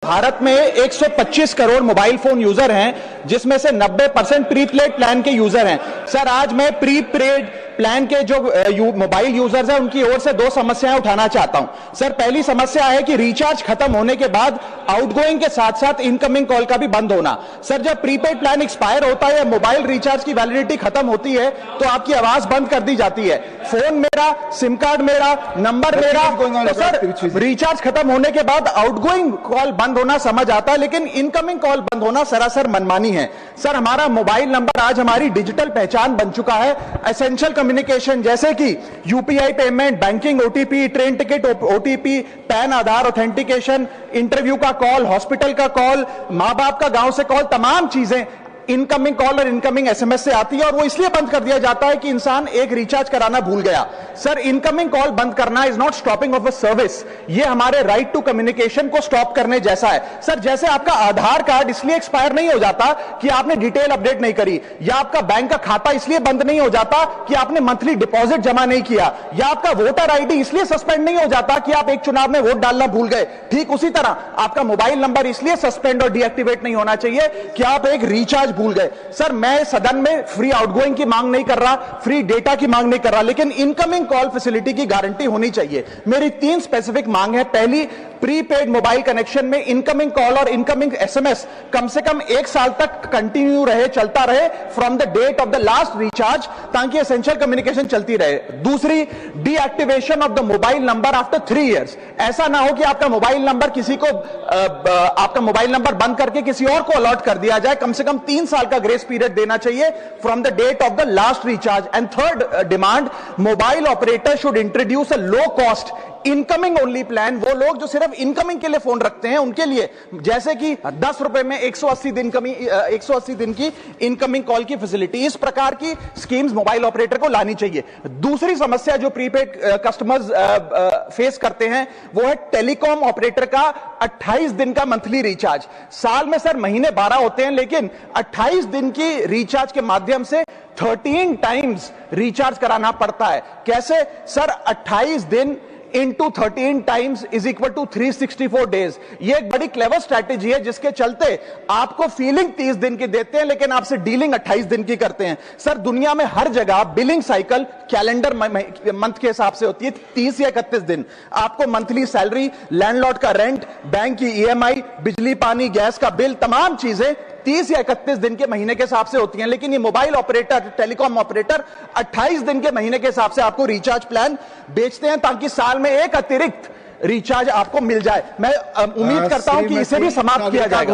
भारत में 125 crore mobile phone user हैं, जिसमें से 90% प्रीपेड प्लान के यूजर हैं। सर, आज मैं प्रीपेड प्लान के जो मोबाइल यूजर्स हैं उनकी ओर से दो समस्याएं उठाना चाहता हूं। सर, पहली समस्या है कि रिचार्ज खत्म होने के बाद आउटगोइंग के साथ साथ इनकमिंग कॉल का भी बंद होना। सर, जब प्रीपेड प्लान एक्सपायर होता है या मोबाइल रिचार्ज की वैलिडिटी खत्म होती है तो आपकी आवाज बंद कर दी जाती है। फोन मेरा, सिम कार्ड मेरा, नंबर मेरा। तो सर, रिचार्ज खत्म होने के बाद आउटगोइंग कॉल बंद होना समझ आता है, लेकिन इनकमिंग कॉल बंद होना सरासर मनमानी है। सर, हमारा मोबाइल नंबर आज हमारी डिजिटल पहचान बन चुका है। एसेंशियल कम्युनिकेशन जैसे कि UPI payment, banking, OTP, train ticket OTP, PAN Aadhaar authentication, interview का कॉल, हॉस्पिटल का कॉल, मां बाप का गांव से कॉल, तमाम चीजें इनकमिंग कॉल और इनकमिंग एसएमएस से आती है, और वो इसलिए बंद कर दिया जाता है कि इंसान एक रिचार्ज कराना भूल गया। सर, इनकमिंग कॉल बंद करना is not stopping of a service, ये हमारे राइट टू कम्युनिकेशन को स्टॉप करने जैसा है। सर, जैसे आपका आधार कार्ड इसलिए एक्सपायर नहीं हो जाता कि आपने डिटेल अपडेट नहीं करी, या आपका बैंक का खाता इसलिए बंद नहीं हो जाता कि आपने मंथली डिपॉजिट जमा नहीं किया, या आपका वोटर आईडी इसलिए सस्पेंड नहीं हो जाता कि आप एक चुनाव में वोट डालना भूल गए, ठीक उसी तरह आपका मोबाइल नंबर इसलिए सस्पेंड और डीएक्टिवेट नहीं होना चाहिए कि आप एक रिचार्ज भूल गए। सर, मैं सदन में फ्री आउटगोइंग की मांग नहीं कर रहा, फ्री डेटा की मांग नहीं कर रहा, लेकिन इनकमिंग कॉल फैसिलिटी की गारंटी होनी चाहिए। मेरी 3 स्पेसिफिक मांग है। पहली, प्रीपेड मोबाइल कनेक्शन में इनकमिंग कॉल और इनकमिंग एसएमएस कम से कम 1 साल तक कंटिन्यू रहे, चलता रहे from the date of the last recharge, ताकि एसेंशियल कम्युनिकेशन चलती रहे। दूसरी, deactivation of the mobile number after 3 years. ऐसा ना हो कि आपका मोबाइल नंबर किसी को आपका मोबाइल नंबर बंद करके किसी और को अलॉट कर दिया जाए। कम से कम 3 साल का ग्रेस पीरियड देना चाहिए from the date of the last recharge. And third demand, mobile operator should introduce a low cost incoming only plan. वो लोग जो सिर्फ इनकमिंग के लिए फोन रखते हैं उनके लिए, जैसे कि 10 रुपए में 180 दिन की इनकमिंग कॉल की फैसिलिटी, इस प्रकार की स्कीम्स मोबाइल ऑपरेटर को लानी चाहिए। दूसरी समस्या जो प्रीपेड कस्टमर्स फेस करते हैं वो है टेलीकॉम ऑपरेटर का 28 दिन का मंथली रिचार्ज। साल में सर महीने 12 होते हैं, लेकिन 28 दिन की रिचार्ज के माध्यम से 13 टाइम्स रिचार्ज कराना पड़ता है। कैसे सर? 28 दिन into 13 times is equal to 364 days. ये एक बड़ी क्लेवर स्ट्रैटेजी है, जिसके चलते आपको फीलिंग 30 दिन की देते हैं, लेकिन आपसे डीलिंग 28 दिन की करते हैं। सर, दुनिया में हर जगह बिलिंग साइकिल कैलेंडर मंथ के हिसाब से होती है, 30 या 31 दिन। आपको मंथली सैलरी, लैंडलॉर्ड का रेंट, बैंक की ईएमआई, बिजली पानी गैस का बिल, तमाम चीजें 30 या 31 दिन के महीने के हिसाब से होती हैं। लेकिन ये मोबाइल ऑपरेटर, टेलीकॉम ऑपरेटर 28 दिन के महीने के हिसाब से आपको रिचार्ज प्लान बेचते हैं, ताकि साल में एक अतिरिक्त रिचार्ज आपको मिल जाए। मैं उम्मीद करता हूं कि इसे भी समाप्त किया जाएगा।